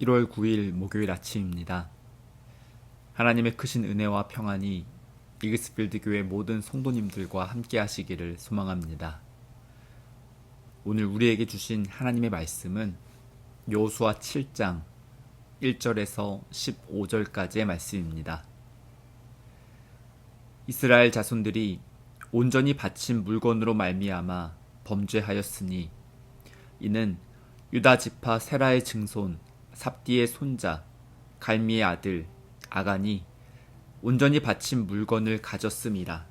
1월 9일 목요일 아침입니다. 하나님의 크신 은혜와 평안이 이글스필드 교회 모든 성도님들과 함께 하시기를 소망합니다. 오늘 우리에게 주신 하나님의 말씀은 여호수아 7장 1절에서 15절까지의 말씀입니다. 이스라엘 자손들이 온전히 바친 물건으로 말미암아 범죄하였으니 이는 유다 지파 세라의 증손 삽디의 손자 갈미의 아들 아간이 온전히 바친 물건을 가졌음이라.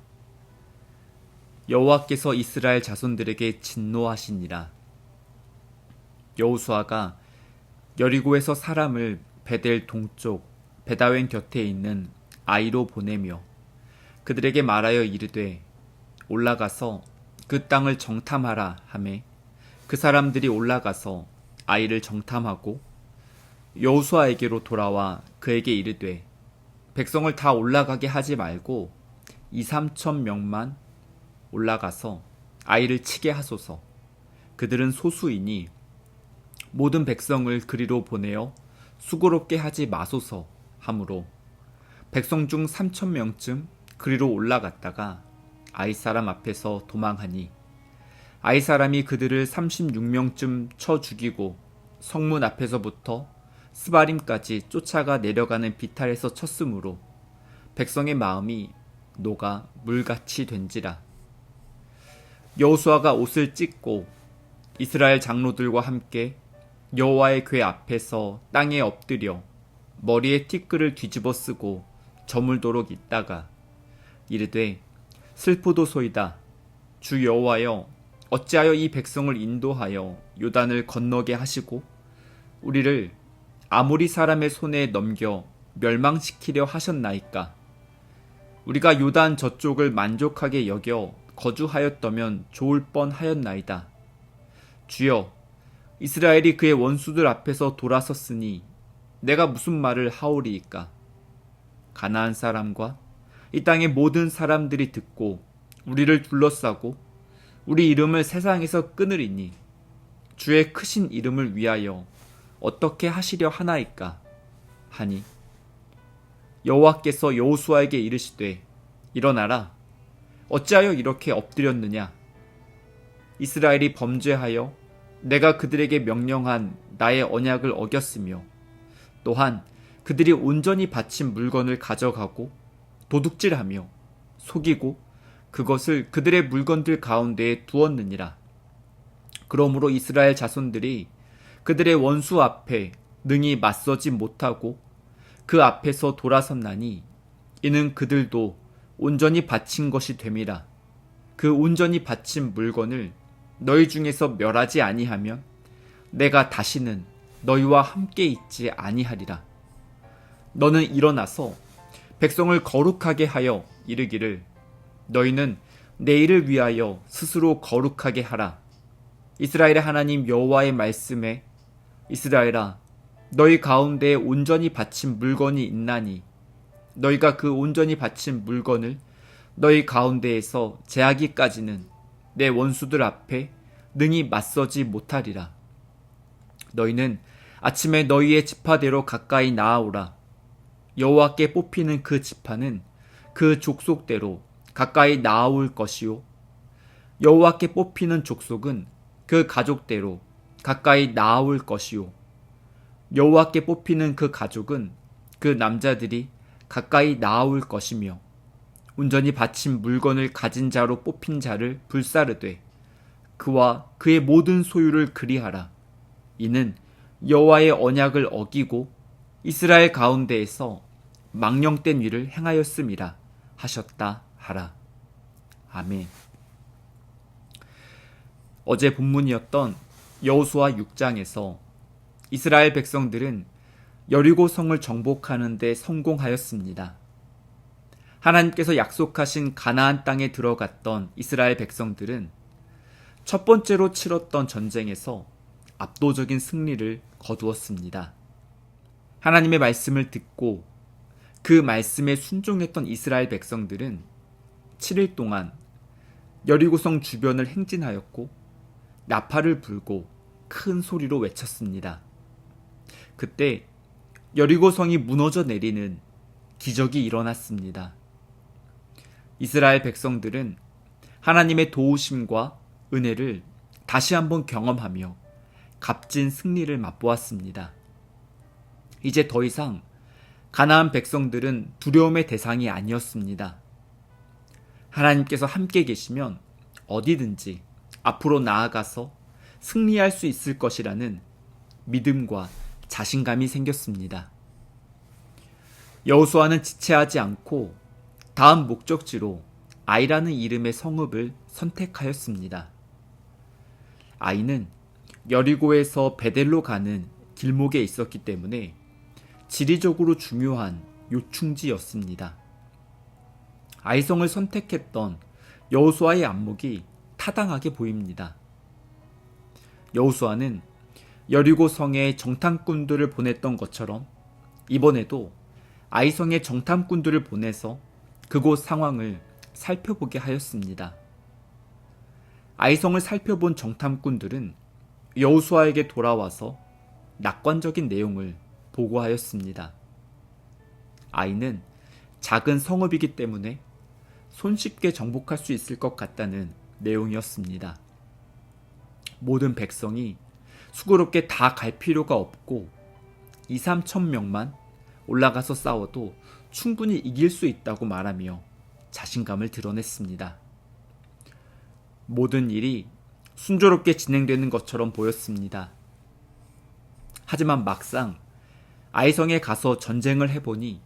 여호와께서 이스라엘 자손들에게 진노하시니라. 여호수아가 여리고에서 사람을 베델 동쪽 베다웬 곁에 있는 아이로 보내며 그들에게 말하여 이르되 올라가서 그 땅을 정탐하라 하매 그 사람들이 올라가서 아이를 정탐하고 여호수아에게로 돌아와 그에게 이르되 백성을 다 올라가게 하지 말고 2-3천 명만 올라가서 아이를 치게 하소서. 그들은 소수이니 모든 백성을 그리로 보내어 수고롭게 하지 마소서 하므로 백성 중 3천 명쯤 그리로 올라갔다가 아이 사람 앞에서 도망하니 아이 사람이 그들을 36명쯤 쳐 죽이고 성문 앞에서부터 스바림까지 쫓아가 내려가는 비탈에서 쳤으므로 백성의 마음이 녹아 물같이 된지라. 여호수아가 옷을 찢고 이스라엘 장로들과 함께 여호와의 궤 앞에서 땅에 엎드려 머리에 티끌을 뒤집어 쓰고 저물도록 있다가 이르되 슬프도소이다. 주 여호와여, 어찌하여 이 백성을 인도하여 요단을 건너게 하시고 우리를 아모리 사람의 손에 넘겨 멸망시키려 하셨나이까. 우리가 요단 저쪽을 만족하게 여겨 거주하였다면 좋을 뻔하였나이다. 주여, 이스라엘이 그의 원수들 앞에서 돌아섰으니 내가 무슨 말을 하오리이까. 가나안 사람과 이 땅의 모든 사람들이 듣고 우리를 둘러싸고 우리 이름을 세상에서 끊으리니 주의 크신 이름을 위하여 어떻게 하시려 하나이까 하니 여호와께서 여호수아에게 이르시되 일어나라. 어찌하여 이렇게 엎드렸느냐. 이스라엘이 범죄하여 내가 그들에게 명령한 나의 언약을 어겼으며 또한 그들이 온전히 바친 물건을 가져가고 도둑질하며 속이고 그것을 그들의 물건들 가운데에 두었느니라. 그러므로 이스라엘 자손들이 그들의 원수 앞에 능히 맞서지 못하고 그 앞에서 돌아섰나니 이는 그들도 온전히 바친 것이 됨이라. 그 온전히 바친 물건을 너희 중에서 멸하지 아니하면 내가 다시는 너희와 함께 있지 아니하리라. 너는 일어나서 백성을 거룩하게 하여 이르기를 너희는 내일을 위하여 스스로 거룩하게 하라. 이스라엘의 하나님 여호와의 말씀에 이스라엘아, 너희 가운데에 온전히 바친 물건이 있나니 너희가 그 온전히 바친 물건을 너희 가운데에서 제하기까지는 내 원수들 앞에 능히 맞서지 못하리라. 너희는 아침에 너희의 지파대로 가까이 나아오라. 여호와께 뽑히는 그 지파는 그 족속대로 가까이 나아올 것이요 여호와께 뽑히는 족속은 그 가족대로 가까이 나아올 것이요 여호와께 뽑히는 그 가족은 그 남자들이 가까이 나아올 것이며 온전히 바친 물건을 가진 자로 뽑힌 자를 불사르되 그와 그의 모든 소유를 그리하라. 이는 여호와의 언약을 어기고 이스라엘 가운데에서 망령된 일을 행하였음이라 하셨다 하라. 아멘. 어제 본문이었던 여호수아 6장에서 이스라엘 백성들은 여리고 성을 정복하는 데 성공하였습니다. 하나님께서 약속하신 가나안 땅에 들어갔던 이스라엘 백성들은 첫 번째로 치렀던 전쟁에서 압도적인 승리를 거두었습니다. 하나님의 말씀을 듣고 그 말씀에 순종했던 이스라엘 백성들은 7일 동안 여리고성 주변을 행진하였고 나팔을 불고 큰 소리로 외쳤습니다. 그때 여리고 성이 무너져 내리는 기적이 일어났습니다. 이스라엘 백성들은 하나님의 도우심과 은혜를 다시 한번 경험하며 값진 승리를 맛보았습니다. 이제 더 이상 가나안 백성들은 두려움의 대상이 아니었습니다. 하나님께서 함께 계시면 어디든지 앞으로 나아가서 승리할 수 있을 것이라는 믿음과 자신감이 생겼습니다. 여호수아는 지체하지 않고 다음 목적지로 아이라는 이름의 성읍을 선택하였습니다. 아이는 여리고에서 베델로 가는 길목에 있었기 때문에 지리적으로 중요한 요충지였습니다. 아이성을 선택했던 여호수아의 안목이 타당하게 보입니다. 여호수아는 여리고 성에 정탐꾼들을 보냈던 것처럼 이번에도 아이성에 정탐꾼들을 보내서 그곳 상황을 살펴보게 하였습니다. 아이성을 살펴본 정탐꾼들은 여호수아에게 돌아와서 낙관적인 내용을 보고하였습니다. 아이는 작은 성읍이기 때문에 손쉽게 정복할 수 있을 것 같다는 내용이었습니다. 모든 백성이 수고롭게 다 갈 필요가 없고 2, 3천 명만 올라가서 싸워도 충분히 이길 수 있다고 말하며 자신감을 드러냈습니다. 모든 일이 순조롭게 진행되는 것처럼 보였습니다. 하지만 막상 아이성에 가서 전쟁을 해보니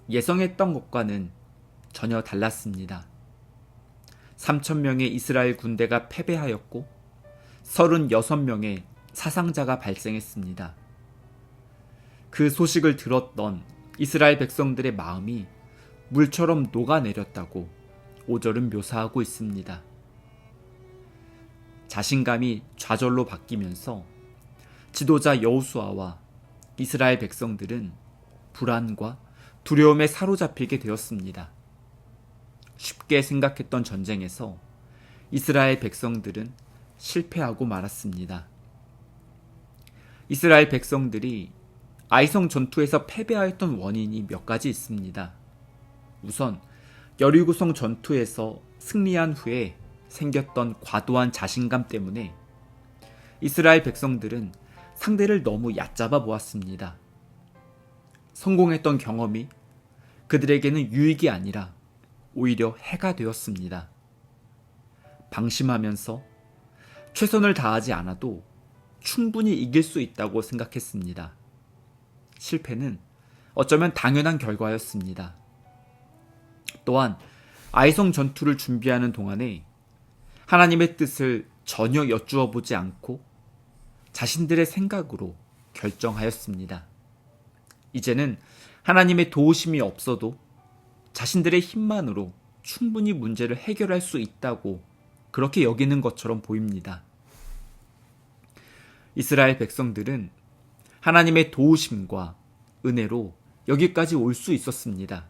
예상했던 것과는 전혀 달랐습니다. 3,000명의 이스라엘 군대가 패배하였고 36명의 사상자가 발생했습니다. 그 소식을 들었던 이스라엘 백성들의 마음이 물처럼 녹아내렸다고 5절은 묘사하고 있습니다. 자신감이 좌절로 바뀌면서 지도자 여호수아와 이스라엘 백성들은 불안과 두려움에 사로잡히게 되었습니다. 쉽게 생각했던 전쟁에서 이스라엘 백성들은 실패하고 말았습니다. 이스라엘 백성들이 아이성 전투에서 패배하였던 원인이 몇 가지 있습니다. 우선 여리고성 전투에서 승리한 후에 생겼던 과도한 자신감 때문에 이스라엘 백성들은 상대를 너무 얕잡아 보았습니다. 성공했던 경험이 그들에게는 유익이 아니라 오히려 해가 되었습니다. 방심하면서 최선을 다하지 않아도 충분히 이길 수 있다고 생각했습니다. 실패는 어쩌면 당연한 결과였습니다. 또한 아이성 전투를 준비하는 동안에 하나님의 뜻을 전혀 여쭈어 보지 않고 자신들의 생각으로 결정하였습니다. 이제는 하나님의 도우심이 없어도 자신들의 힘만으로 충분히 문제를 해결할 수 있다고 그렇게 여기는 것처럼 보입니다. 이스라엘 백성들은 하나님의 도우심과 은혜로 여기까지 올 수 있었습니다.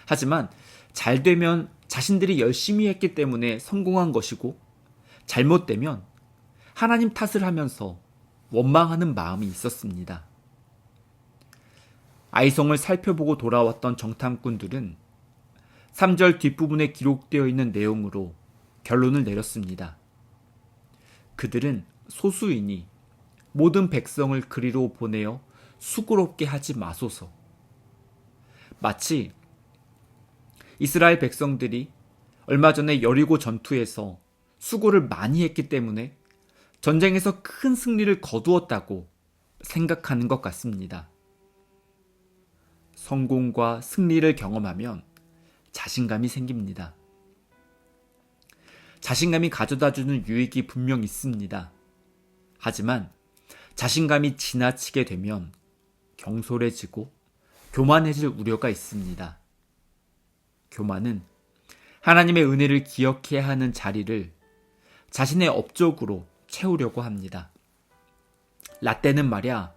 하지만 잘 되면 자신들이 열심히 했기 때문에 성공한 것이고 잘못되면 하나님 탓을 하면서 원망하는 마음이 있었습니다. 아이성을 살펴보고 돌아왔던 정탐꾼들은 3절 뒷부분에 기록되어 있는 내용으로 결론을 내렸습니다. 그들은 소수이니 모든 백성을 그리로 보내어 수고롭게 하지 마소서. 마치 이스라엘 백성들이 얼마 전에 여리고 전투에서 수고를 많이 했기 때문에 전쟁에서 큰 승리를 거두었다고 생각하는 것 같습니다. 성공과 승리를 경험하면 자신감이 생깁니다. 자신감이 가져다주는 유익이 분명 있습니다. 하지만 자신감이 지나치게 되면 경솔해지고 교만해질 우려가 있습니다. 교만은 하나님의 은혜를 기억해야 하는 자리를 자신의 업적으로 채우려고 합니다. 라떼는 말야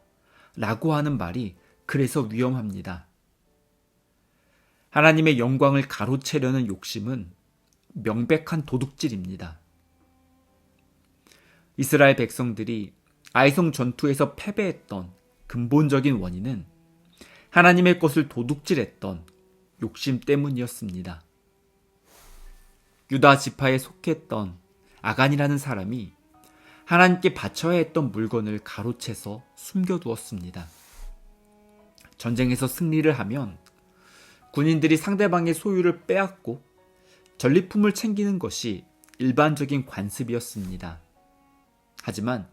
라고 하는 말이 그래서 위험합니다. 하나님의 영광을 가로채려는 욕심은 명백한 도둑질입니다. 이스라엘 백성들이 아이성 전투에서 패배했던 근본적인 원인은 하나님의 것을 도둑질했던 욕심 때문이었습니다. 유다 지파에 속했던 아간이라는 사람이 하나님께 바쳐야 했던 물건을 가로채서 숨겨두었습니다. 전쟁에서 승리를 하면 군인들이 상대방의 소유를 빼앗고 전리품을 챙기는 것이 일반적인 관습이었습니다. 하지만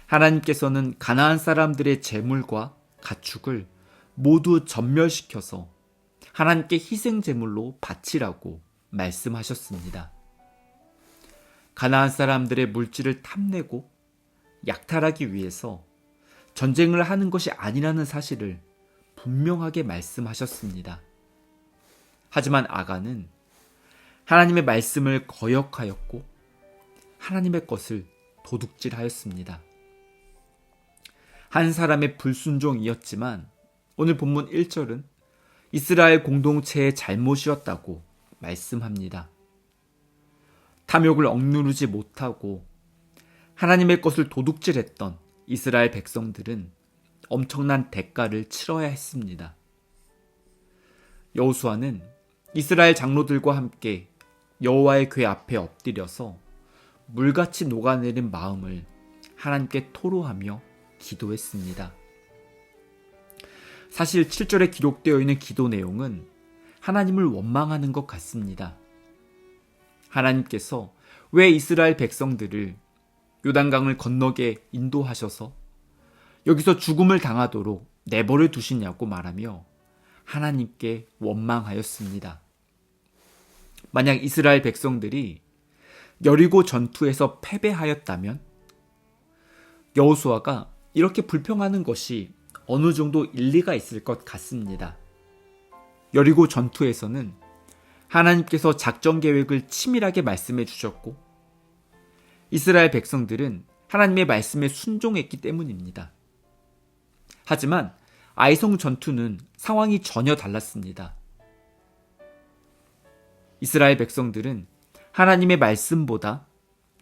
하나님께서는 가나안 사람들의 재물과 가축을 모두 전멸시켜서 하나님께 희생 제물로 바치라고 말씀하셨습니다. 가나안 사람들의 물질을 탐내고 약탈하기 위해서 전쟁을 하는 것이 아니라는 사실을 분명하게 말씀하셨습니다. 하지만 아간은 하나님의 말씀을 거역하였고 하나님의 것을 도둑질하였습니다. 한 사람의 불순종이었지만 오늘 본문 1절은 이스라엘 공동체의 잘못이었다고 말씀합니다. 탐욕을 억누르지 못하고 하나님의 것을 도둑질했던 이스라엘 백성들은 엄청난 대가를 치러야 했습니다. 여호수아는 이스라엘 장로들과 함께 여호와의 궤 앞에 엎드려서 물같이 녹아내린 마음을 하나님께 토로하며 기도했습니다. 사실 7절에 기록되어 있는 기도 내용은 하나님을 원망하는 것 같습니다. 하나님께서 왜 이스라엘 백성들을 요단강을 건너게 인도하셔서 여기서 죽음을 당하도록 내버려 두시냐고 말하며 하나님께 원망하였습니다. 만약 이스라엘 백성들이 여리고 전투에서 패배하였다면 여호수아가 이렇게 불평하는 것이 어느 정도 일리가 있을 것 같습니다. 여리고 전투에서는 하나님께서 작전 계획을 치밀하게 말씀해 주셨고 이스라엘 백성들은 하나님의 말씀에 순종했기 때문입니다. 하지만 아이성 전투는 상황이 전혀 달랐습니다. 이스라엘 백성들은 하나님의 말씀보다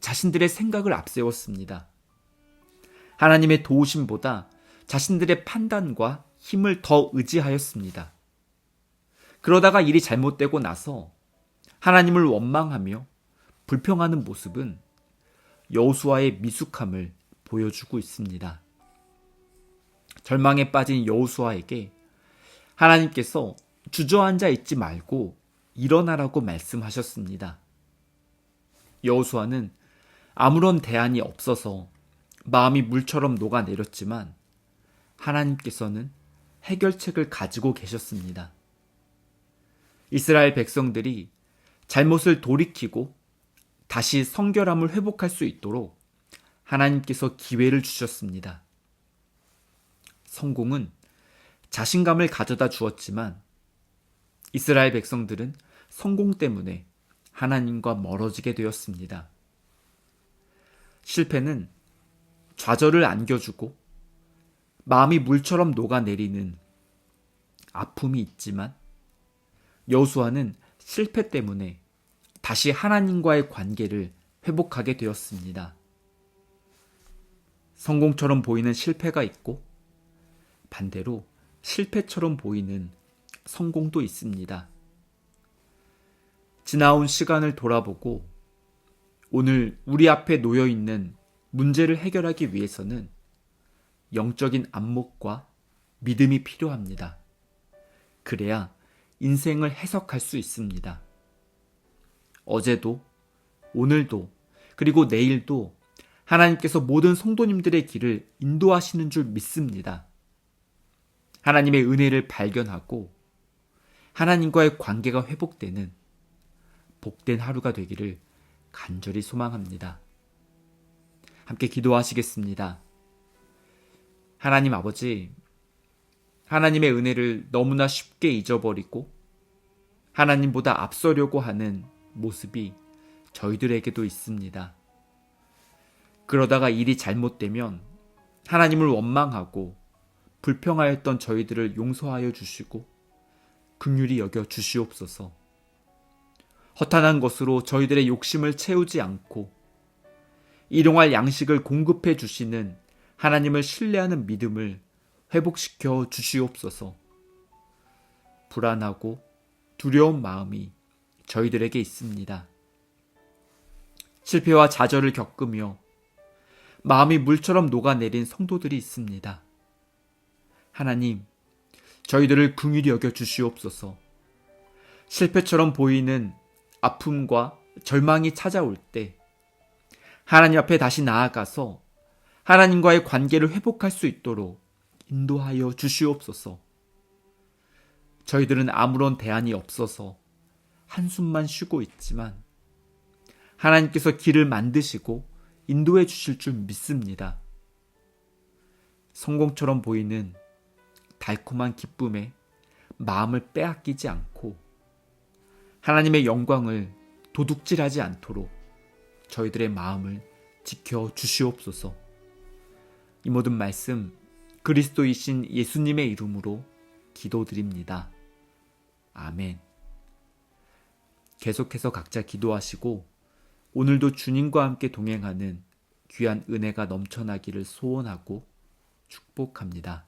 자신들의 생각을 앞세웠습니다. 하나님의 도우심보다 자신들의 판단과 힘을 더 의지하였습니다. 그러다가 일이 잘못되고 나서 하나님을 원망하며 불평하는 모습은 여호수아의 미숙함을 보여주고 있습니다. 절망에 빠진 여호수아에게 하나님께서 주저앉아 있지 말고 일어나라고 말씀하셨습니다. 여호수아는 아무런 대안이 없어서 마음이 물처럼 녹아내렸지만 하나님께서는 해결책을 가지고 계셨습니다. 이스라엘 백성들이 잘못을 돌이키고 다시 성결함을 회복할 수 있도록 하나님께서 기회를 주셨습니다. 성공은 자신감을 가져다 주었지만 이스라엘 백성들은 성공 때문에 하나님과 멀어지게 되었습니다. 실패는 좌절을 안겨주고 마음이 물처럼 녹아내리는 아픔이 있지만 여호수아는 실패 때문에 다시 하나님과의 관계를 회복하게 되었습니다. 성공처럼 보이는 실패가 있고 반대로 실패처럼 보이는 성공도 있습니다. 지나온 시간을 돌아보고 오늘 우리 앞에 놓여 있는 문제를 해결하기 위해서는 영적인 안목과 믿음이 필요합니다. 그래야 인생을 해석할 수 있습니다. 어제도, 오늘도, 그리고 내일도 하나님께서 모든 성도님들의 길을 인도하시는 줄 믿습니다. 하나님의 은혜를 발견하고 하나님과의 관계가 회복되는 복된 하루가 되기를 간절히 소망합니다. 함께 기도하시겠습니다. 하나님 아버지, 하나님의 은혜를 너무나 쉽게 잊어버리고 하나님보다 앞서려고 하는 모습이 저희들에게도 있습니다. 그러다가 일이 잘못되면 하나님을 원망하고 불평하였던 저희들을 용서하여 주시고 긍휼히 여겨 주시옵소서. 허탄한 것으로 저희들의 욕심을 채우지 않고 일용할 양식을 공급해 주시는 하나님을 신뢰하는 믿음을 회복시켜 주시옵소서. 불안하고 두려운 마음이 저희들에게 있습니다. 실패와 좌절을 겪으며 마음이 물처럼 녹아내린 성도들이 있습니다. 하나님, 저희들을 긍휼히 여겨 주시옵소서. 실패처럼 보이는 아픔과 절망이 찾아올 때 하나님 앞에 다시 나아가서 하나님과의 관계를 회복할 수 있도록 인도하여 주시옵소서. 저희들은 아무런 대안이 없어서 한숨만 쉬고 있지만 하나님께서 길을 만드시고 인도해 주실 줄 믿습니다. 성공처럼 보이는 달콤한 기쁨에 마음을 빼앗기지 않고 하나님의 영광을 도둑질하지 않도록 저희들의 마음을 지켜 주시옵소서. 이 모든 말씀 그리스도이신 예수님의 이름으로 기도드립니다. 아멘. 계속해서 각자 기도하시고 오늘도 주님과 함께 동행하는 귀한 은혜가 넘쳐나기를 소원하고 축복합니다.